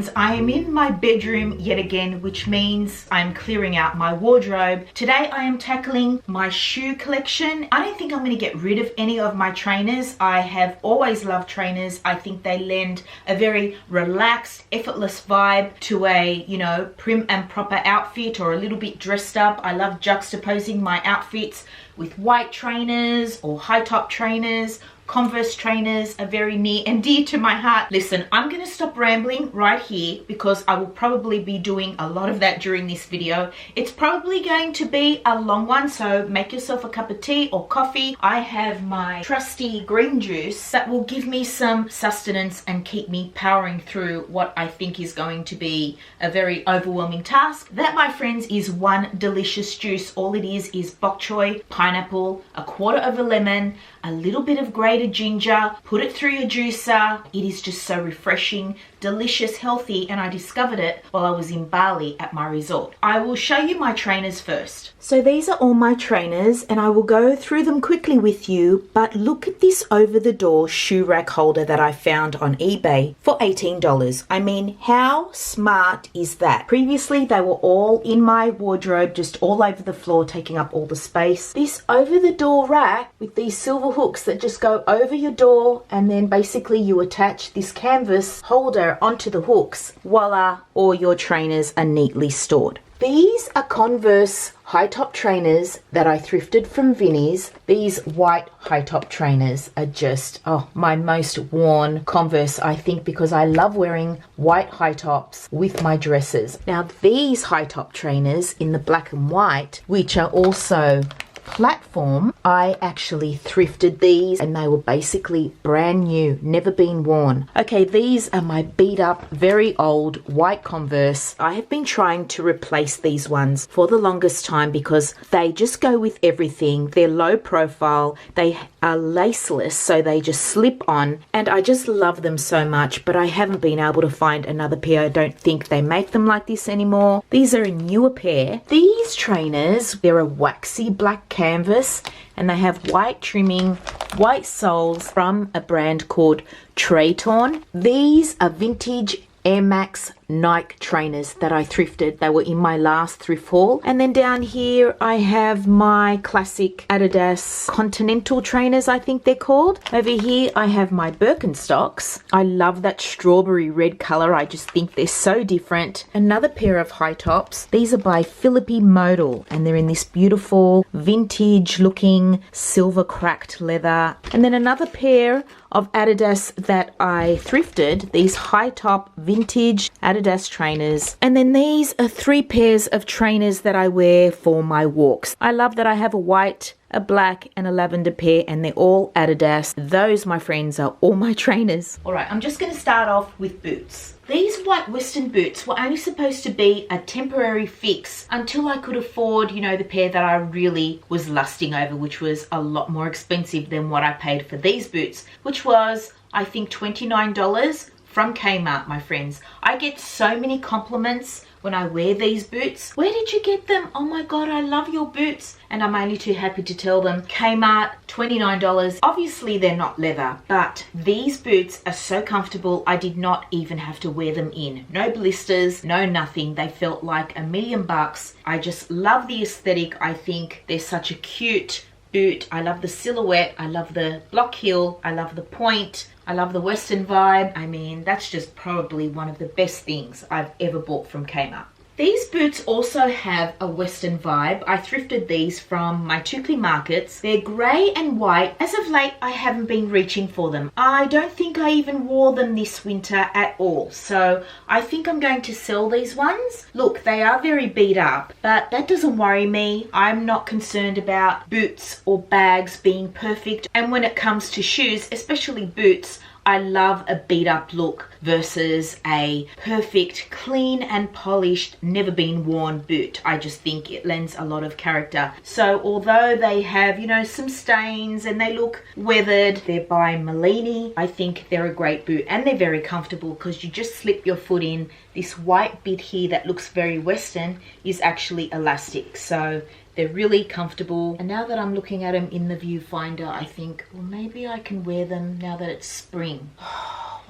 friends, I am in my bedroom yet again, which means I'm clearing out my wardrobe. Today I am tackling my shoe collection. I don't think I'm going to get rid of any of my trainers. I have always loved trainers. I think they lend a very relaxed, effortless vibe to a, you know, prim and proper outfit or a little bit dressed up. I love juxtaposing my outfits with white trainers or high top trainers. Converse trainers are very near and dear to my heart. Listen, I'm going to stop rambling right here because I will probably be doing a lot of that during this video. It's probably going to be a long one, so make yourself a cup of tea or coffee. I have my trusty green juice that will give me some sustenance and keep me powering through what I think is going to be a very overwhelming task. That, my friends, is one delicious juice. All it is bok choy, pineapple, a quarter of a lemon, a little bit of grated ginger, put it through your juicer. It is just so refreshing, delicious, healthy, and I discovered it while I was in Bali at my resort. I will show you my trainers first. So these are all my trainers and I will go through them quickly with you, but look at this over-the-door shoe rack holder that I found on eBay for $18. I mean, how smart is that? Previously, they were all in my wardrobe, just all over the floor, taking up all the space. This over-the-door rack with these silver hooks that just go over your door, and then basically you attach this canvas holder onto the hooks. Voila, all your trainers are neatly stored. These are Converse high top trainers that I thrifted from Vinnie's. These white high top trainers are just, oh, my most worn Converse, I think, because I love wearing white high tops with my dresses. Now these high top trainers in the black and white, which are also platform, I actually thrifted these and they were basically brand new, never been worn. Okay, these are my beat up, very old white Converse. I have been trying to replace these ones for the longest time because they just go with everything. They're low profile, they are laceless, so they just slip on, and I just love them so much, but I haven't been able to find another pair. I don't think they make them like this anymore. These are a newer pair. These trainers, they're a waxy black canvas and they have white trimming, white soles from a brand called Traytorn. These are vintage Air Max Nike trainers that I thrifted. They were in my last thrift haul. And then down here I have my classic Adidas Continental trainers, I think they're called. Over here I have my Birkenstocks. I love that strawberry red color. I just think they're so different. Another pair of high tops. These are by Philippi Modal and they're in this beautiful vintage looking silver cracked leather. And then another pair of Adidas that I thrifted, these high top vintage Adidas trainers. And then these are 3 pairs of trainers that I wear for my walks. I love that I have a white, a black and a lavender pair and they're all Adidas. Those, my friends, are all my trainers. All right, I'm just going to start off with boots. These white Western boots were only supposed to be a temporary fix until I could afford, you know, the pair that I really was lusting over, which was a lot more expensive than what I paid for these boots, which was, I think, $29 from Kmart, my friends. I get so many compliments when I wear these boots. Where did you get them? Oh my God, I love your boots. And I'm only too happy to tell them, Kmart, $29. Obviously they're not leather, but these boots are so comfortable. I did not even have to wear them in. No blisters, no nothing. They felt like $1,000,000. I just love the aesthetic. I think they're such a cute boot. I love the silhouette. I love the block heel. I love the point. I love the Western vibe. I mean, that's just probably one of the best things I've ever bought from Kmart. These boots also have a Western vibe. I thrifted these from my Tukli markets. They're grey and white. As of late, I haven't been reaching for them. I don't think I even wore them this winter at all. So I think I'm going to sell these ones. Look, they are very beat up, but that doesn't worry me. I'm not concerned about boots or bags being perfect. And when it comes to shoes, especially boots, I love a beat up look versus a perfect, clean and polished, never been worn boot. I just think it lends a lot of character. So although they have, you know, some stains and they look weathered, they're by Malini. I think they're a great boot and they're very comfortable because you just slip your foot in. This white bit here that looks very Western is actually elastic. So they're really comfortable. And now that I'm looking at them in the viewfinder, I think, well, maybe I can wear them now that it's spring.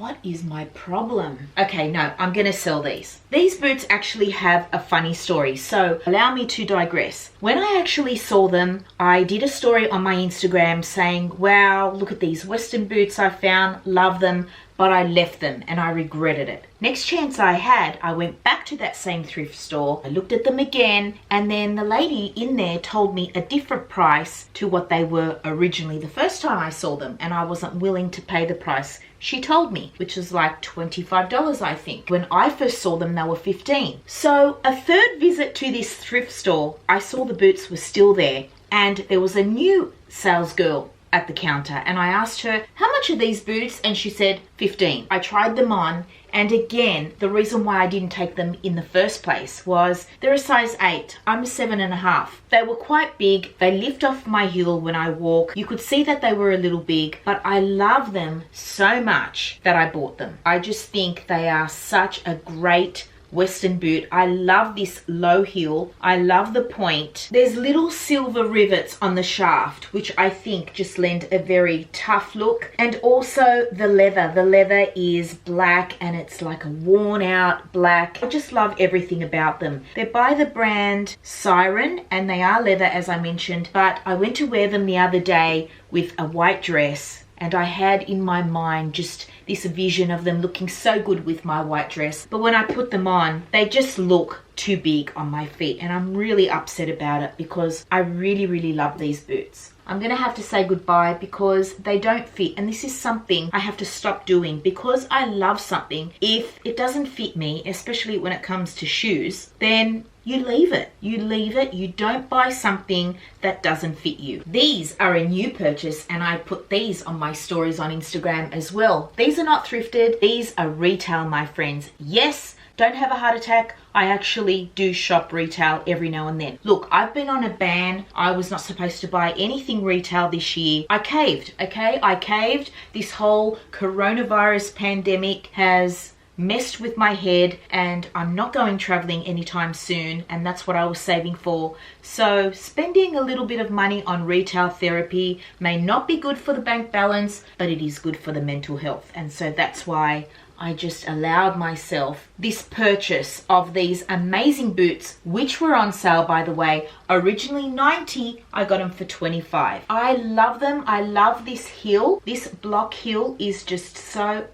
What is my problem? Okay, no, I'm gonna sell these. These boots actually have a funny story, so allow me to digress. When I actually saw them, I did a story on my Instagram saying, wow, look at these Western boots I found, love them, but I left them and I regretted it. Next chance I had, I went back to that same thrift store, I looked at them again, and then the lady in there told me a different price to what they were originally the first time I saw them, and I wasn't willing to pay the price she told me, which was like $25, I think. When I first saw them, they were $15. So a third visit to this thrift store, I saw the boots were still there, and there was a new sales girl at the counter, and I asked her, how much are these boots? And she said, 15. I tried them on, and again, the reason why I didn't take them in the first place was they're a size 8. I'm a 7.5. They were quite big. They lift off my heel when I walk. You could see that they were a little big, but I love them so much that I bought them. I just think they are such a great Western boot. I love this low heel. I love the point. There's little silver rivets on the shaft, which I think just lend a very tough look. And also the leather. The leather is black and it's like a worn out black. I just love everything about them. They're by the brand Siren and they are leather, as I mentioned, but I went to wear them the other day with a white dress, and I had in my mind just this vision of them looking so good with my white dress. But when I put them on, they just look too big on my feet, and I'm really upset about it because I really, really love these boots. I'm gonna have to say goodbye because they don't fit, and this is something I have to stop doing because I love something. If it doesn't fit me, especially when it comes to shoes, then you leave it. You leave it. You don't buy something that doesn't fit you. These are a new purchase, and I put these on my stories on Instagram as well. These are not thrifted. These are retail, my friends. Yes, don't have a heart attack. I actually do shop retail every now and then. Look, I've been on a ban. I was not supposed to buy anything retail this year. I caved, okay? I caved. This whole coronavirus pandemic has messed with my head, and I'm not going traveling anytime soon, and that's what I was saving for. So spending a little bit of money on retail therapy may not be good for the bank balance, but it is good for the mental health. And so that's why I just allowed myself this purchase of these amazing boots, which were on sale, by the way. Originally $90, I got them for $25. I love them. I love this heel. This block heel is just so...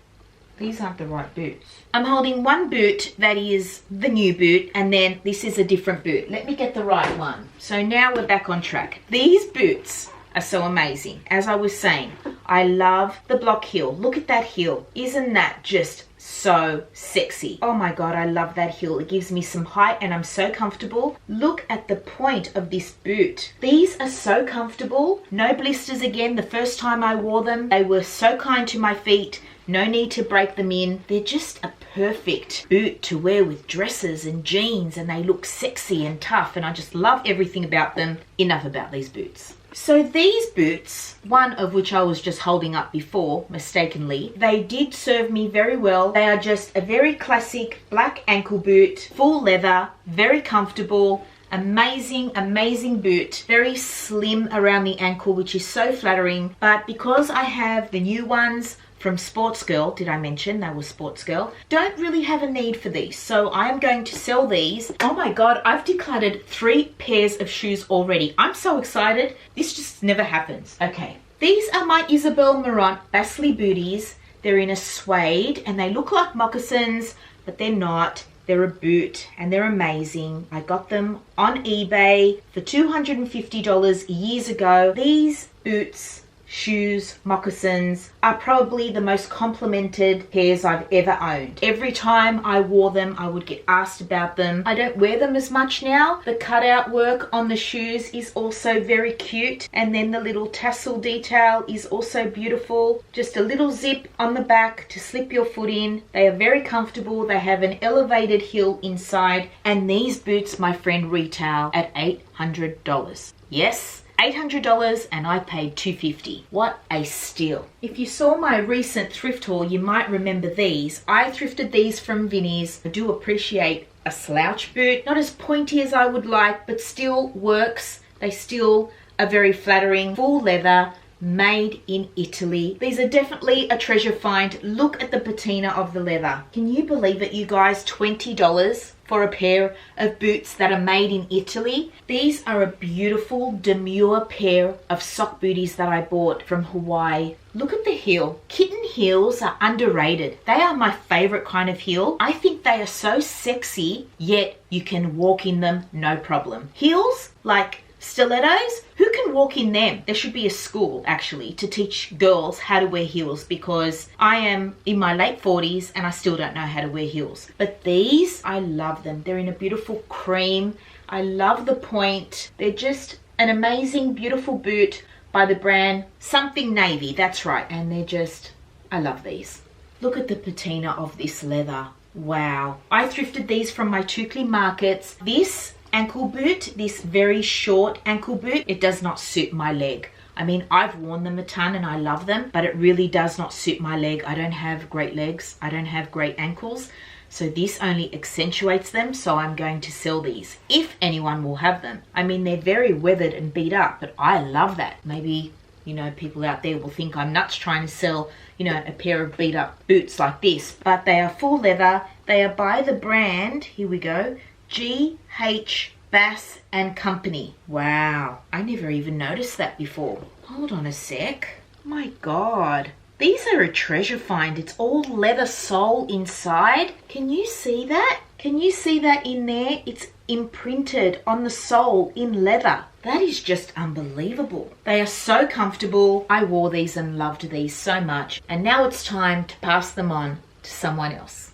These aren't the right boots. I'm holding one boot that is the new boot, and then this is a different boot. Let me get the right one. So now we're back on track. These boots are so amazing. As I was saying, I love the block heel. Look at that heel. Isn't that just so sexy? Oh my God, I love that heel. It gives me some height and I'm so comfortable. Look at the point of this boot. These are so comfortable. No blisters again. The first time I wore them, they were so kind to my feet. No need to break them in. They're just a perfect boot to wear with dresses and jeans, and they look sexy and tough, and I just love everything about them. Enough about these boots. So these boots, one of which I was just holding up before mistakenly, they did serve me very well. They are just a very classic black ankle boot, full leather, very comfortable. Amazing boot. Very slim around the ankle, which is so flattering. But because I have the new ones from Sports Girl, did I mention they were Sports Girl? Don't really have a need for these, so I am going to sell these. Oh my God, I've decluttered 3 pairs of shoes already. I'm so excited. This just never happens. Okay, these are my Isabel Marant Bassley booties. They're in a suede and they look like moccasins, but they're not. They're a boot and they're amazing. I got them on eBay for $250 years ago. These boots, shoes, moccasins are probably the most complimented pairs I've ever owned. Every time I wore them, I would get asked about them. I don't wear them as much now. The cutout work on the shoes is also very cute, and then the little tassel detail is also beautiful. Just a little zip on the back to slip your foot in. They are very comfortable. They have an elevated heel inside, and these boots, my friend, retail at $800. Yes, $800, and I paid $250. What a steal. If you saw my recent thrift haul, you might remember these. I thrifted these from Vinnie's. I do appreciate a slouch boot. Not as pointy as I would like, but still works. They still are very flattering. Full leather, made in Italy. These are definitely a treasure find. Look at the patina of the leather. Can you believe it, you guys? $20 for a pair of boots that are made in Italy. These are a beautiful demure pair of sock booties that I bought from Hawaii. Look at the heel. Kitten heels are underrated. They are my favorite kind of heel. I think they are so sexy, yet you can walk in them no problem. Heels like stilettos, who can walk in them? There should be a school actually to teach girls how to wear heels, because I am in my late 40s and I still don't know how to wear heels. But these, I love them. They're in a beautiful cream. I love the point. They're just an amazing, beautiful boot by the brand something navy. That's right. And they're just, I love these. Look at the patina of this leather. Wow. I thrifted these from my Tukli markets. This ankle boot, this very short ankle boot, it does not suit my leg. I mean, I've worn them a ton and I love them, but it really does not suit my leg. I don't have great legs. I don't have great ankles. So this only accentuates them. So I'm going to sell these if anyone will have them. I mean, they're very weathered and beat up, but I love that. Maybe, you know, people out there will think I'm nuts trying to sell, you know, a pair of beat up boots like this, but they are full leather. They are by the brand, here we go, G.H. Bass and Company. Wow, I never even noticed that before. Hold on a sec. My God, these are a treasure find. It's all leather sole inside. Can you see that? Can you see that in there? It's imprinted on the sole in leather. That is just unbelievable. They are so comfortable. I wore these and loved these so much. And now it's time to pass them on to someone else.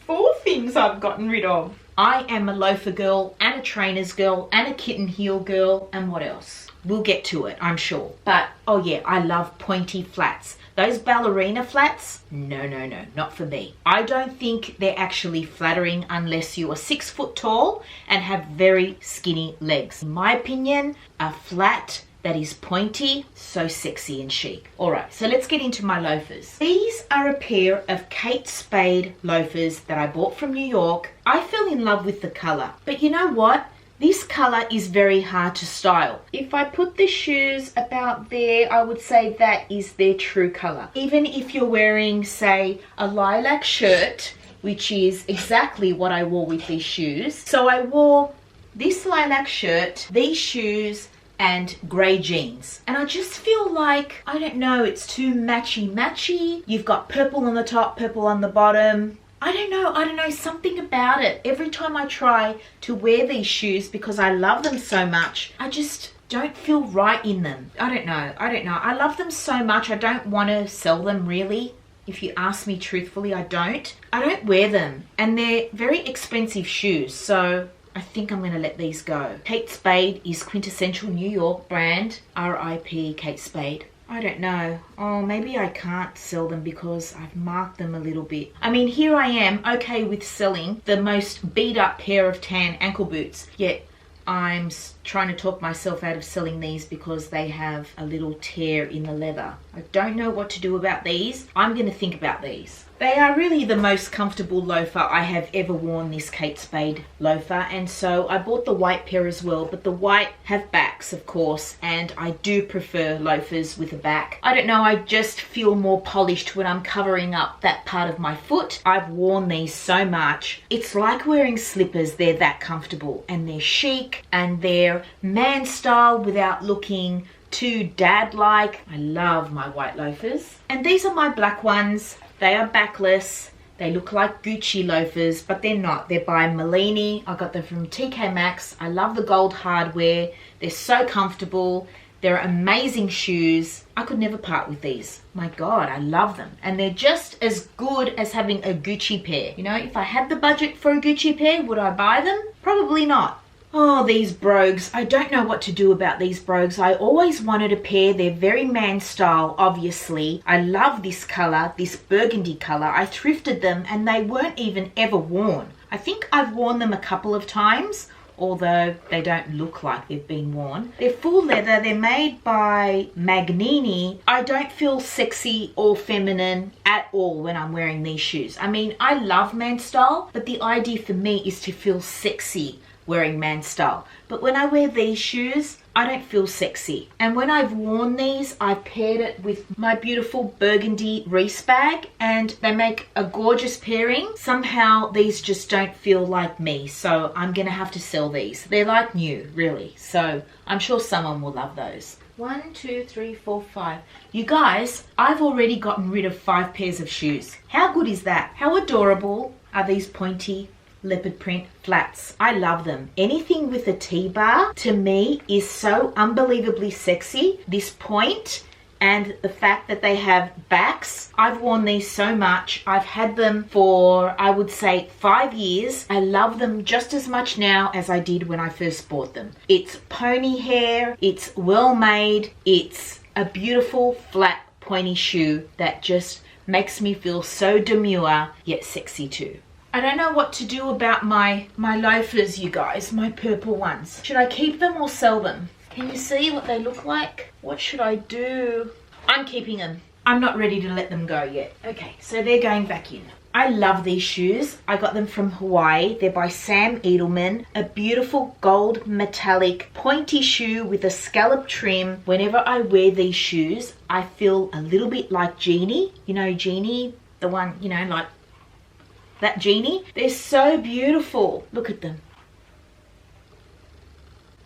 4 things I've gotten rid of. I am a loafer girl and a trainer's girl and a kitten heel girl, and what else? We'll get to it, I'm sure. But, oh yeah, I love pointy flats. Those ballerina flats, no, not for me. I don't think they're actually flattering unless you are 6 foot tall and have very skinny legs. In my opinion, a flat that is pointy, so sexy and chic. All right, so let's get into my loafers. These are a pair of Kate Spade loafers that I bought from New York. I fell in love with the color, but you know what? This color is very hard to style. If I put the shoes about there, I would say that is their true color. Even if you're wearing, say, a lilac shirt, which is exactly what I wore with these shoes. So I wore this lilac shirt, these shoes, and grey jeans. And I just feel like, I don't know, it's too matchy-matchy. You've got purple on the top, purple on the bottom. I don't know, something about it. Every time I try to wear these shoes, because I love them so much, I just don't feel right in them. I don't know. I love them so much, I don't want to sell them really. If you ask me truthfully, I don't wear them. And they're very expensive shoes, so I think I'm going to let these go. Kate Spade is quintessential New York brand. R.I.P. Kate Spade. I don't know. Oh, maybe I can't sell them because I've marked them a little bit. I mean, here I am, okay with selling the most beat up pair of tan ankle boots, yet I'm trying to talk myself out of selling these because they have a little tear in the leather. I don't know what to do about these. I'm going to think about these. They are really the most comfortable loafer I have ever worn, this Kate Spade loafer, and so I bought the white pair as well, but the white have backs, of course, and I do prefer loafers with a back. I don't know, I just feel more polished when I'm covering up that part of my foot. I've worn these so much. It's like wearing slippers. They're that comfortable, and they're chic, and they're man style without looking too dad-like. I love my white loafers. And these are my black ones. They are backless. They look like Gucci loafers, but they're not. They're by Malini. I got them from TK Maxx. I love the gold hardware. They're so comfortable. They're amazing shoes. I could never part with these. My God, I love them. And they're just as good as having a Gucci pair. You know, if I had the budget for a Gucci pair, would I buy them? Probably not. Oh, these brogues. I don't know what to do about these brogues. I always wanted a pair. They're very man style, obviously. I love this color, this burgundy color. I thrifted them and they weren't even ever worn. I think I've worn them a couple of times, although they don't look like they've been worn. They're full leather. They're made by Magnini. I don't feel sexy or feminine at all when I'm wearing these shoes. I mean, I love man style, but the idea for me is to feel sexy wearing man style. But when I wear these shoes, I don't feel sexy. And when I've worn these, I've paired it with my beautiful burgundy Reese bag, and they make a gorgeous pairing. Somehow these just don't feel like me, so I'm gonna have to sell these. They're like new, really, so I'm sure someone will love those. 1, 2, 3, 4, 5. You guys, I've already gotten rid of 5 pairs of shoes. How good is that? How adorable are these pointy leopard print flats? I love them. Anything with a T-bar to me is so unbelievably sexy. This point and the fact that they have backs. I've worn these so much. I've had them for, I would say, 5 years. I love them just as much now as I did when I first bought them. It's pony hair, it's well made, it's a beautiful flat pointy shoe that just makes me feel so demure yet sexy too. I don't know what to do about my loafers, you guys, my purple ones. Should I keep them or sell them? Can you see what they look like? What should I do? I'm keeping them. I'm not ready to let them go yet. Okay, so they're going back in. I love these shoes. I got them from Hawaii. They're by Sam Edelman. A beautiful gold metallic pointy shoe with a scallop trim. Whenever I wear these shoes, I feel a little bit like Jeannie. You know Jeannie? The one, you know, like that Jeannie. They're so beautiful. Look at them.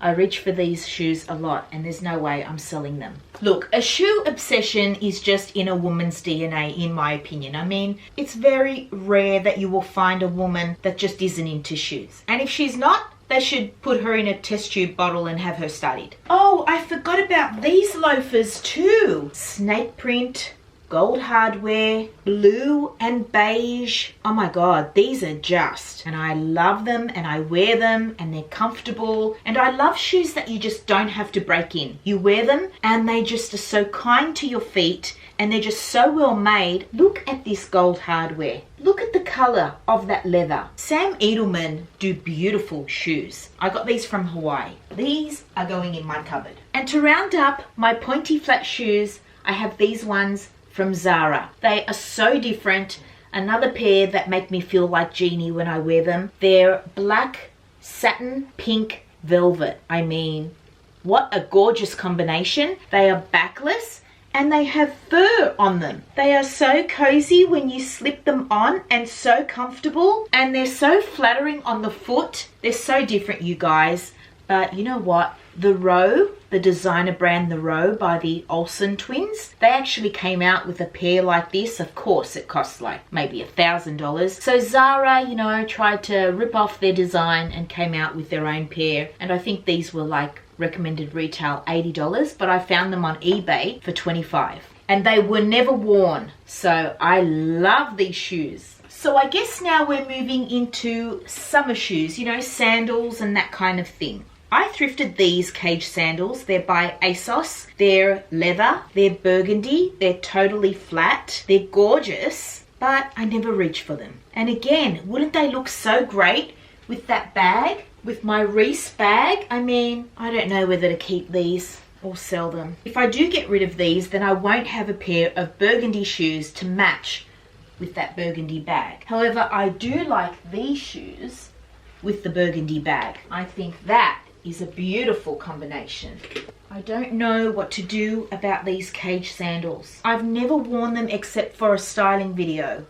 I reach for these shoes a lot, and there's no way I'm selling them. Look, a shoe obsession is just in a woman's DNA, in my opinion. I mean, it's very rare that you will find a woman that just isn't into shoes. And if she's not, they should put her in a test tube bottle and have her studied. Oh, I forgot about these loafers too. Snake print, gold hardware, blue and beige. Oh my God, these are just, and I love them and I wear them and they're comfortable. And I love shoes that you just don't have to break in. You wear them and they just are so kind to your feet and they're just so well made. Look at this gold hardware. Look at the color of that leather. Sam Edelman do beautiful shoes. I got these from Hawaii. These are going in my cupboard. And to round up my pointy flat shoes, I have these ones from Zara. They are so different. Another pair that make me feel like Jeannie when I wear them. They're black satin pink velvet. I mean, what a gorgeous combination. They are backless and they have fur on them. They are so cozy when you slip them on and so comfortable, and they're so flattering on the foot. They're so different, you guys. But you know what? The Row, the designer brand The Row by the Olsen twins, they actually came out with a pair like this. Of course, it costs like maybe $1,000. So Zara, you know, tried to rip off their design and came out with their own pair. And I think these were like recommended retail $80, but I found them on eBay for $25. And they were never worn. So I love these shoes. So I guess now we're moving into summer shoes, you know, sandals and that kind of thing. I thrifted these cage sandals. They're by ASOS. They're leather, they're burgundy, they're totally flat, they're gorgeous, but I never reach for them. And again, wouldn't they look so great with that bag, with my Reese bag? I mean, I don't know whether to keep these or sell them. If I do get rid of these, then I won't have a pair of burgundy shoes to match with that burgundy bag. However, I do like these shoes with the burgundy bag. I think that is a beautiful combination. I don't know what to do about these cage sandals. I've never worn them except for a styling video.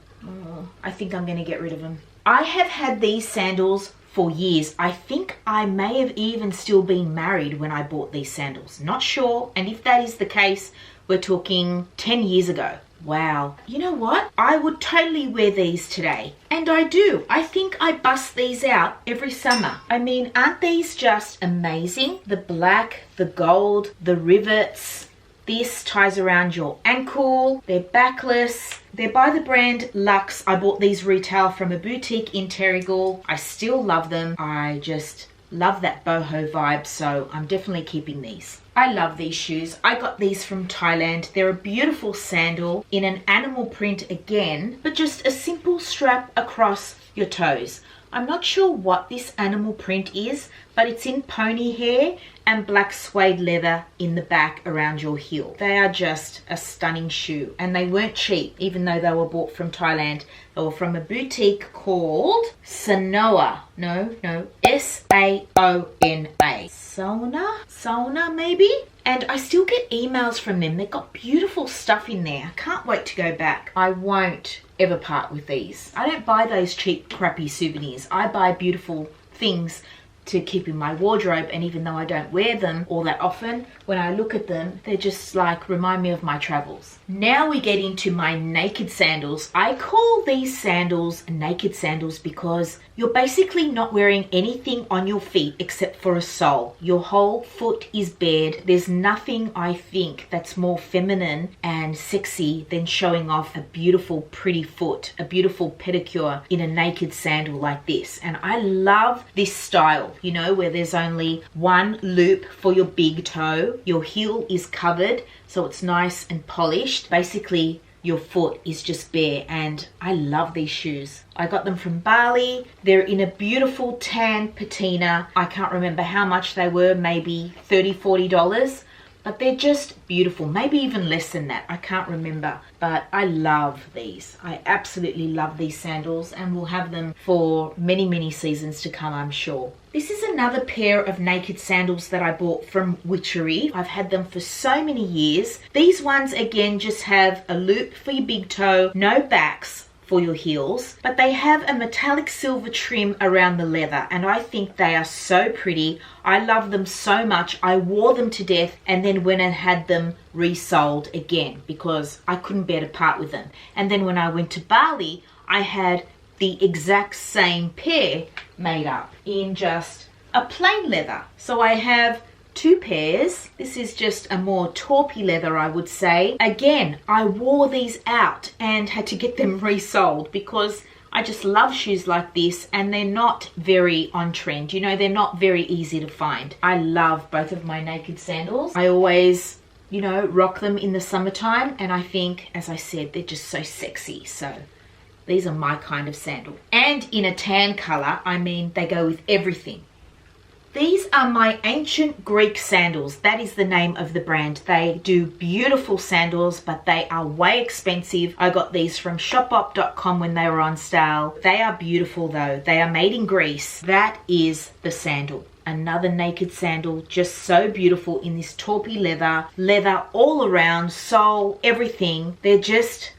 I think I'm gonna get rid of them. I have had these sandals for years. I think I may have even still been married when I bought these sandals. Not sure, and if that is the case, we're talking 10 years ago. Wow. You know what? I would totally wear these today. And I do. I think I bust these out every summer. I mean, aren't these just amazing? The black, the gold, the rivets. This ties around your ankle. They're backless. They're by the brand Luxe. I bought these retail from a boutique in Terrigal. I still love them. I just love that boho vibe, so I'm definitely keeping these. I love these shoes. I got these from Thailand. They're a beautiful sandal in an animal print again, but just a simple strap across your toes. I'm not sure what this animal print is, but it's in pony hair and black suede leather in the back around your heel. They are just a stunning shoe, and they weren't cheap, even though they were bought from Thailand. They were from a boutique called Sanoa. No, S-A-O-N-A. Sauna maybe? And I still get emails from them. They've got beautiful stuff in there. I can't wait to go back. I won't ever part with these. I don't buy those cheap, crappy souvenirs. I buy beautiful things to keep in my wardrobe, and even though I don't wear them all that often, when I look at them, they just like remind me of my travels. Now we get into my naked sandals. I call these sandals naked sandals because you're basically not wearing anything on your feet except for a sole. Your whole foot is bared. There's nothing, I think, that's more feminine and sexy than showing off a beautiful, pretty foot, a beautiful pedicure in a naked sandal like this. And I love this style, you know, where there's only one loop for your big toe. Your heel is covered, so it's nice and polished. Basically, your foot is just bare, and I love these shoes. I got them from Bali. They're in a beautiful tan patina. I can't remember how much they were, maybe $30, $40. But they're just beautiful, maybe even less than that, I can't remember. But I love these. I absolutely love these sandals, and we'll have them for many, many seasons to come, I'm sure. This is another pair of naked sandals that I bought from Witchery. I've had them for so many years. These ones, again, just have a loop for your big toe, no backs for your heels, but they have a metallic silver trim around the leather, and I think they are so pretty. I love them so much. I wore them to death and then went and had them resold again because I couldn't bear to part with them. And then when I went to Bali, I had the exact same pair made up in just a plain leather. So I have two pairs. This is just a more taupey leather, I would say. Again, I wore these out and had to get them resold because I just love shoes like this, and they're not very on trend. You know, they're not very easy to find. I love both of my naked sandals. I always, you know, rock them in the summertime, and I think, as I said, they're just so sexy. So these are my kind of sandal. And in a tan color, I mean, they go with everything. These are my ancient Greek sandals. That is the name of the brand. They do beautiful sandals, but they are way expensive. I got these from shopop.com when they were on sale. They are beautiful though. They are made in Greece. That is the sandal. Another naked sandal, just so beautiful in this taupey leather all around, sole, everything. They're just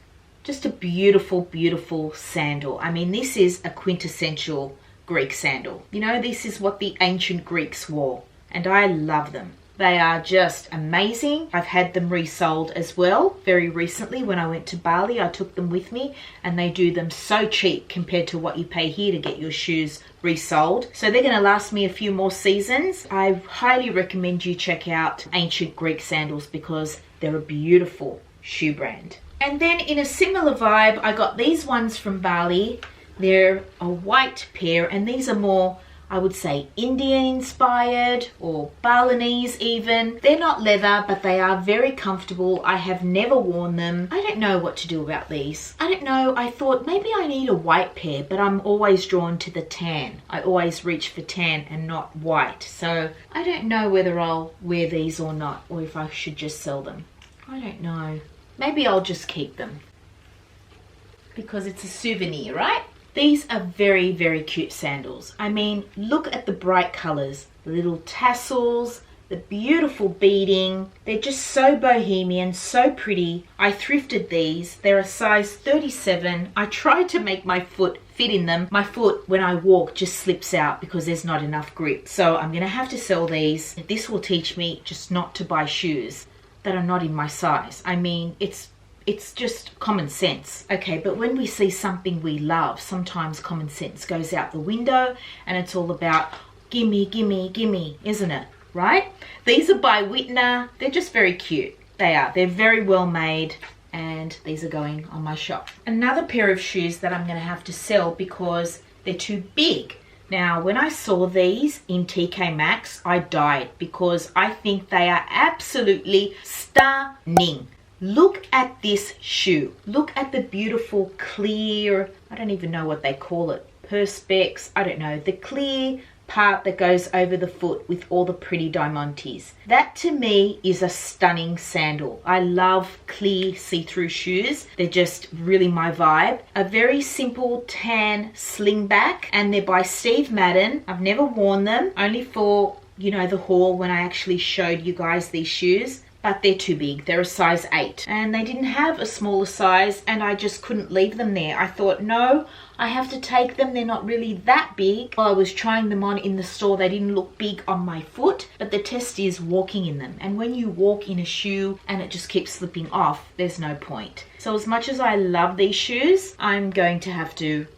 a beautiful, beautiful sandal. I mean, this is a quintessential Greek sandal. You know, this is what the ancient Greeks wore, and I love them. They are just amazing. I've had them resold as well very recently. When I went to Bali, I took them with me, and they do them so cheap compared to what you pay here to get your shoes resold. So they're going to last me a few more seasons. I highly recommend you check out Ancient Greek Sandals because they're a beautiful shoe brand. And then in a similar vibe, I got these ones from Bali. They're a white pair, and these are more, I would say, Indian inspired or Balinese even. They're not leather, but they are very comfortable. I have never worn them. I don't know what to do about these. I don't know. I thought maybe I need a white pair, but I'm always drawn to the tan. I always reach for tan and not white. So I don't know whether I'll wear these or not, or if I should just sell them. I don't know. Maybe I'll just keep them because it's a souvenir, right? These are very, very cute sandals. I mean, look at the bright colors, the little tassels, the beautiful beading. They're just so bohemian, so pretty. I thrifted these. They're a size 37. I tried to make my foot fit in them. My foot, when I walk, just slips out because there's not enough grip. So I'm gonna have to sell these. This will teach me just not to buy shoes that are not in my size. I mean, it's just common sense. Okay, but when we see something we love, sometimes common sense goes out the window and it's all about gimme, gimme, gimme, isn't it? Right? These are by Whitner. They're just very cute. They are. They're very well made, and these are going on my shop. Another pair of shoes that I'm going to have to sell because they're too big. Now, when I saw these in TK Maxx, I died because I think they are absolutely stunning. Look at this shoe. Look at the beautiful clear, I don't even know what they call it, perspex, I don't know, the clear part that goes over the foot with all the pretty diamantes. That to me is a stunning sandal. I love clear see-through shoes. They're just really my vibe. A very simple tan slingback, and they're by Steve Madden. I've never worn them, only for, you know, the haul when I actually showed you guys these shoes. But they're too big. They're a size 8 and they didn't have a smaller size, and I just couldn't leave them there. I thought, no, I have to take them. They're not really that big. While I was trying them on in the store, they didn't look big on my foot, but the test is walking in them. And when you walk in a shoe and it just keeps slipping off, there's no point. So as much as I love these shoes, I'm going to have to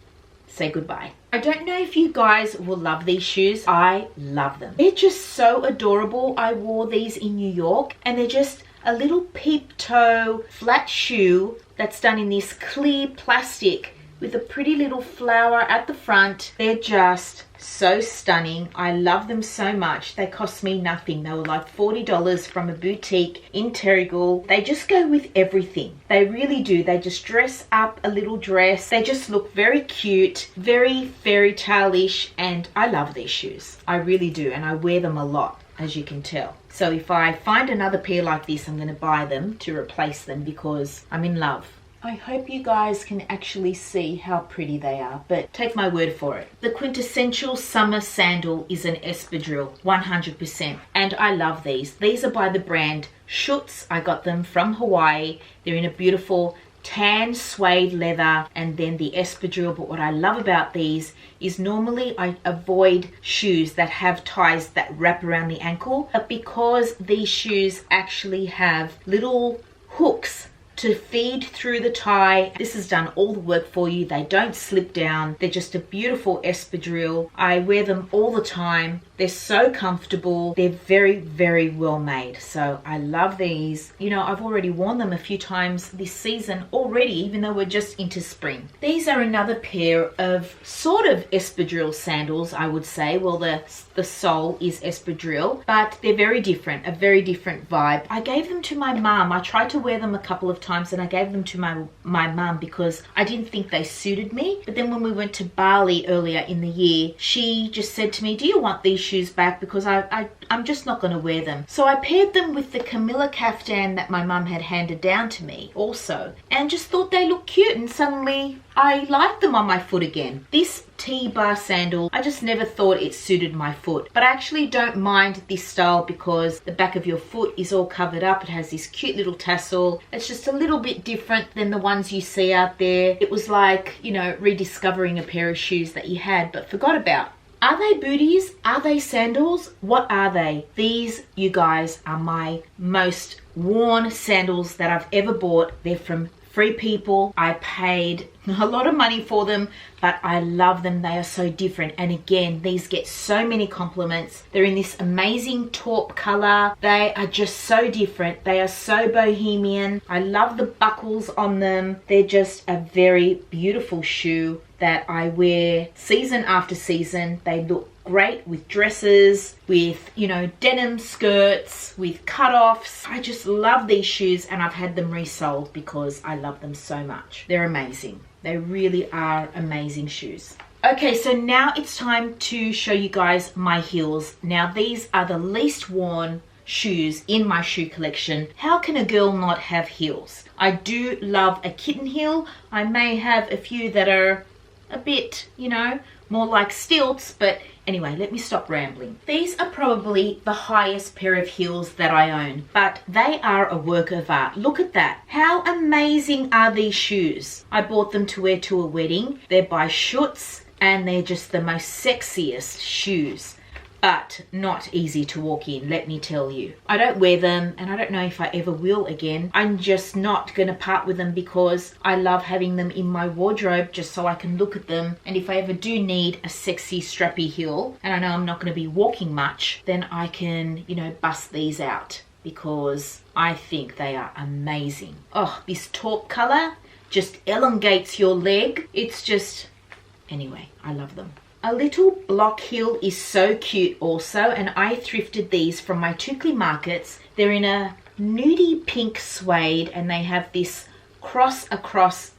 say goodbye. I don't know if you guys will love these shoes. I love them. They're just so adorable. I wore these in New York, and they're just a little peep toe flat shoe that's done in this clear plastic with a pretty little flower at the front. They're just so stunning. I love them so much. They cost me nothing. They were like $40 from a boutique in Terrigal. They just go with everything. They really do. They just dress up a little dress. They just look very cute, very fairy tale-ish, and I love these shoes. I really do, and I wear them a lot, as you can tell. So if I find another pair like this, I'm going to buy them to replace them because I'm in love. I hope you guys can actually see how pretty they are, but take my word for it. The quintessential summer sandal is an espadrille, 100%, and I love these. These are by the brand Schutz. I got them from Hawaii. They're in a beautiful tan suede leather, and then the espadrille. But what I love about these is normally I avoid shoes that have ties that wrap around the ankle, but because these shoes actually have little hooks to feed through the tie, this has done all the work for you. They don't slip down. They're just a beautiful espadrille. I wear them all the time. They're so comfortable. They're very, very well made. So I love these. You know, I've already worn them a few times this season already, even though we're just into spring. These are another pair of sort of espadrille sandals, I would say. Well, the sole is espadrille, but they're very different, a very different vibe. I gave them to my mum. I tried to wear them a couple of times, and I gave them to my mum because I didn't think they suited me. But then when we went to Bali earlier in the year, she just said to me, do you want these shoes back? Because I'm just not going to wear them. So I paired them with the Camilla caftan that my mum had handed down to me also, and just thought they looked cute, and suddenly I liked them on my foot again. This T-bar sandal, I just never thought it suited my foot, but I actually don't mind this style because the back of your foot is all covered up. It has this cute little tassel. It's just a little bit different than the ones you see out there. It was like, you know, rediscovering a pair of shoes that you had but forgot about. Are they booties? Are they sandals? What are they? These, you guys, are my most worn sandals that I've ever bought. They're from Free People. I paid a lot of money for them, but I love them. They are so different, and again, these get so many compliments. They're in this amazing taupe color. They are just so different. They are so bohemian. I love the buckles on them. They're just a very beautiful shoe that I wear season after season. They look great with dresses, with, you know, denim skirts, with cutoffs. I just love these shoes, and I've had them resold because I love them so much. They're amazing. They really are amazing shoes. Okay, so now it's time to show you guys my heels. Now these are the least worn shoes in my shoe collection. How can a girl not have heels? I do love a kitten heel. I may have a few that are a bit, you know, more like stilts, but anyway, let me stop rambling. These are probably the highest pair of heels that I own, but they are a work of art. Look at that. How amazing are these shoes? I bought them to wear to a wedding. They're by Schutz, and they're just the most sexiest shoes, but not easy to walk in, let me tell you. I don't wear them, and I don't know if I ever will again. I'm just not gonna part with them because I love having them in my wardrobe just so I can look at them. And if I ever do need a sexy strappy heel, and I know I'm not gonna be walking much, then I can, you know, bust these out because I think they are amazing. Oh, this taupe color just elongates your leg. It's just, anyway, I love them. A little block heel is so cute also, and I thrifted these from my Tukli markets. They're in a nudie pink suede, and they have this cross across.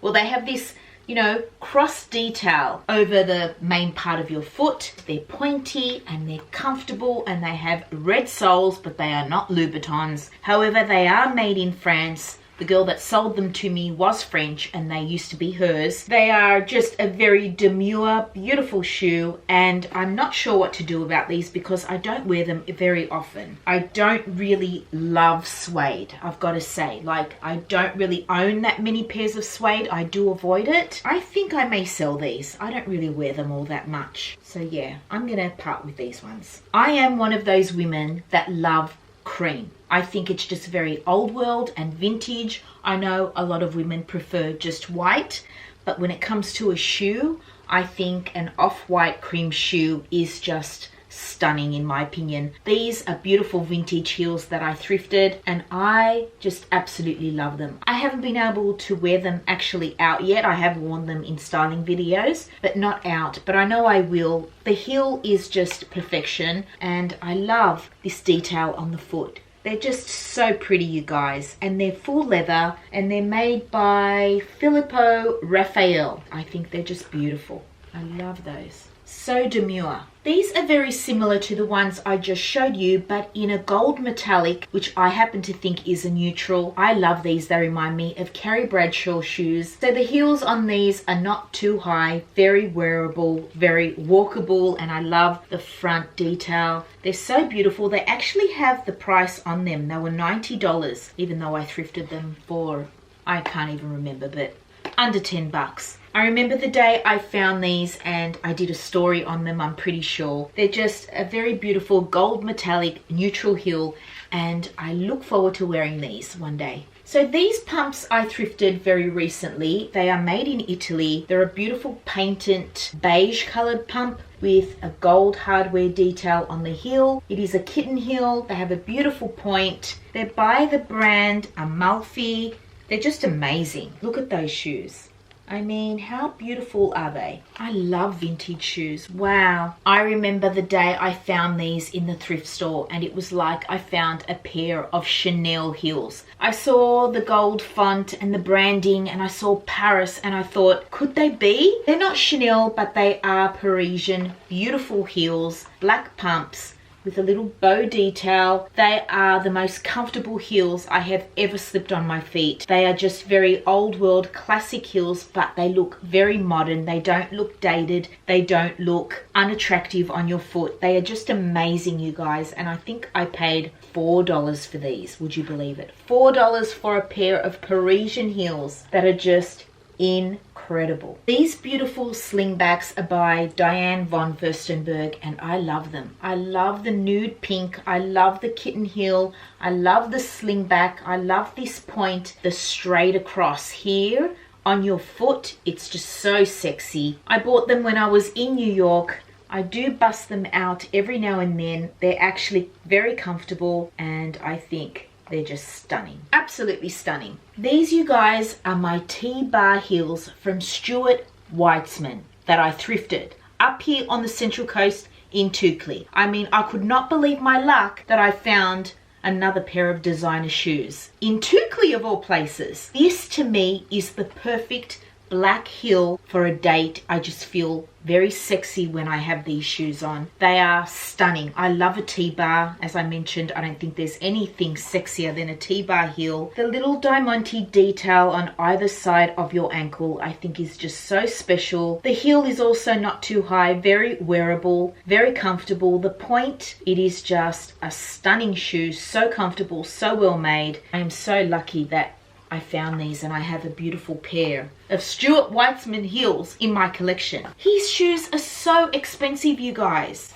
Well, they have this you know, cross detail over the main part of your foot. They're pointy and they're comfortable and they have red soles, but they are not Louboutins. However, they are made in France. The girl that sold them to me was French and they used to be hers. They are just a very demure, beautiful shoe, and I'm not sure what to do about these because I don't wear them very often. I don't really love suede, I've got to say. Like, I don't really own that many pairs of suede. I do avoid it. I think I may sell these. I don't really wear them all that much. So yeah, I'm gonna part with these ones. I am one of those women that love cream. I think it's just very old world and vintage. I know a lot of women prefer just white, but when it comes to a shoe, I think an off-white cream shoe is just stunning in my opinion. These are beautiful vintage heels that I thrifted and I just absolutely love them. I haven't been able to wear them actually out yet. I have worn them in styling videos, but not out, but I know I will. The heel is just perfection and I love this detail on the foot. They're just so pretty, you guys, and they're full leather and they're made by Filippo Raphael. I think they're just beautiful. I love those. So demure. These are very similar to the ones I just showed you, but in a gold metallic, which I happen to think is a neutral. I love these. They remind me of Carrie Bradshaw shoes. So the heels on these are not too high, very wearable, very walkable, and I love the front detail. They're so beautiful. They actually have the price on them. They were $90, even though I thrifted them for, I can't even remember, but under 10 bucks. I remember the day I found these and I did a story on them, I'm pretty sure. They're just a very beautiful gold metallic neutral heel and I look forward to wearing these one day. So these pumps I thrifted very recently. They are made in Italy. They're a beautiful painted beige colored pump with a gold hardware detail on the heel. It is a kitten heel. They have a beautiful point. They're by the brand Amalfi. They're just amazing. Look at those shoes. I mean, how beautiful are they? I love vintage shoes. Wow. I remember the day I found these in the thrift store and it was like I found a pair of Chanel heels. I saw the gold font and the branding and I saw Paris and I thought, could they be? They're not Chanel, but they are Parisian. Beautiful heels, black pumps with a little bow detail. They are the most comfortable heels I have ever slipped on my feet. They are just very old world classic heels, but they look very modern. They don't look dated. They don't look unattractive on your foot. They are just amazing, you guys. And I think I paid $4 for these. Would you believe it? $4 for a pair of Parisian heels that are just incredible. These beautiful slingbacks are by Diane von Furstenberg and I love them. I love the nude pink. I love the kitten heel. I love the slingback. I love this point, the straight across here on your foot. It's just so sexy. I bought them when I was in New York. I do bust them out every now and then. They're actually very comfortable and I think they're just stunning. Absolutely stunning. These, you guys, are my T-bar heels from Stuart Weitzman that I thrifted up here on the Central Coast in Toukley. I mean, I could not believe my luck that I found another pair of designer shoes in Toukley of all places. This to me is the perfect black heel for a date. I just feel very sexy when I have these shoes on. They are stunning. I love a T-bar. As I mentioned, I don't think there's anything sexier than a T-bar heel. The little diamante detail on either side of your ankle I think is just so special. The heel is also not too high, very wearable, very comfortable. The point, it is just a stunning shoe, so comfortable, so well made. I am so lucky that I found these and I have a beautiful pair of Stuart Weitzman heels in my collection. His shoes are so expensive, you guys.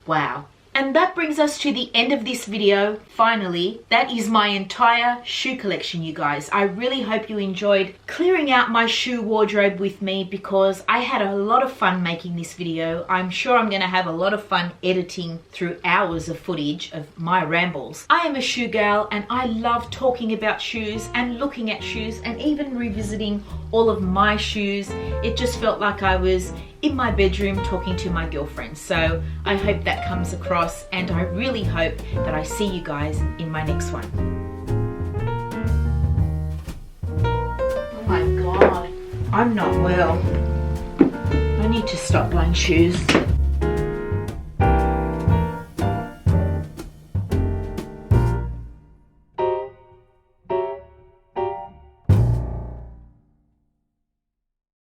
Wow. And that brings us to the end of this video. Finally, that is my entire shoe collection, you guys. I really hope you enjoyed clearing out my shoe wardrobe with me because I had a lot of fun making this video. I'm sure I'm gonna have a lot of fun editing through hours of footage of my rambles. I am a shoe girl and I love talking about shoes and looking at shoes and even revisiting all of my shoes. It just felt like I was in my bedroom talking to my girlfriend. So I hope that comes across and I really hope that I see you guys in my next one. Oh my God. I'm not well. I need to stop buying shoes.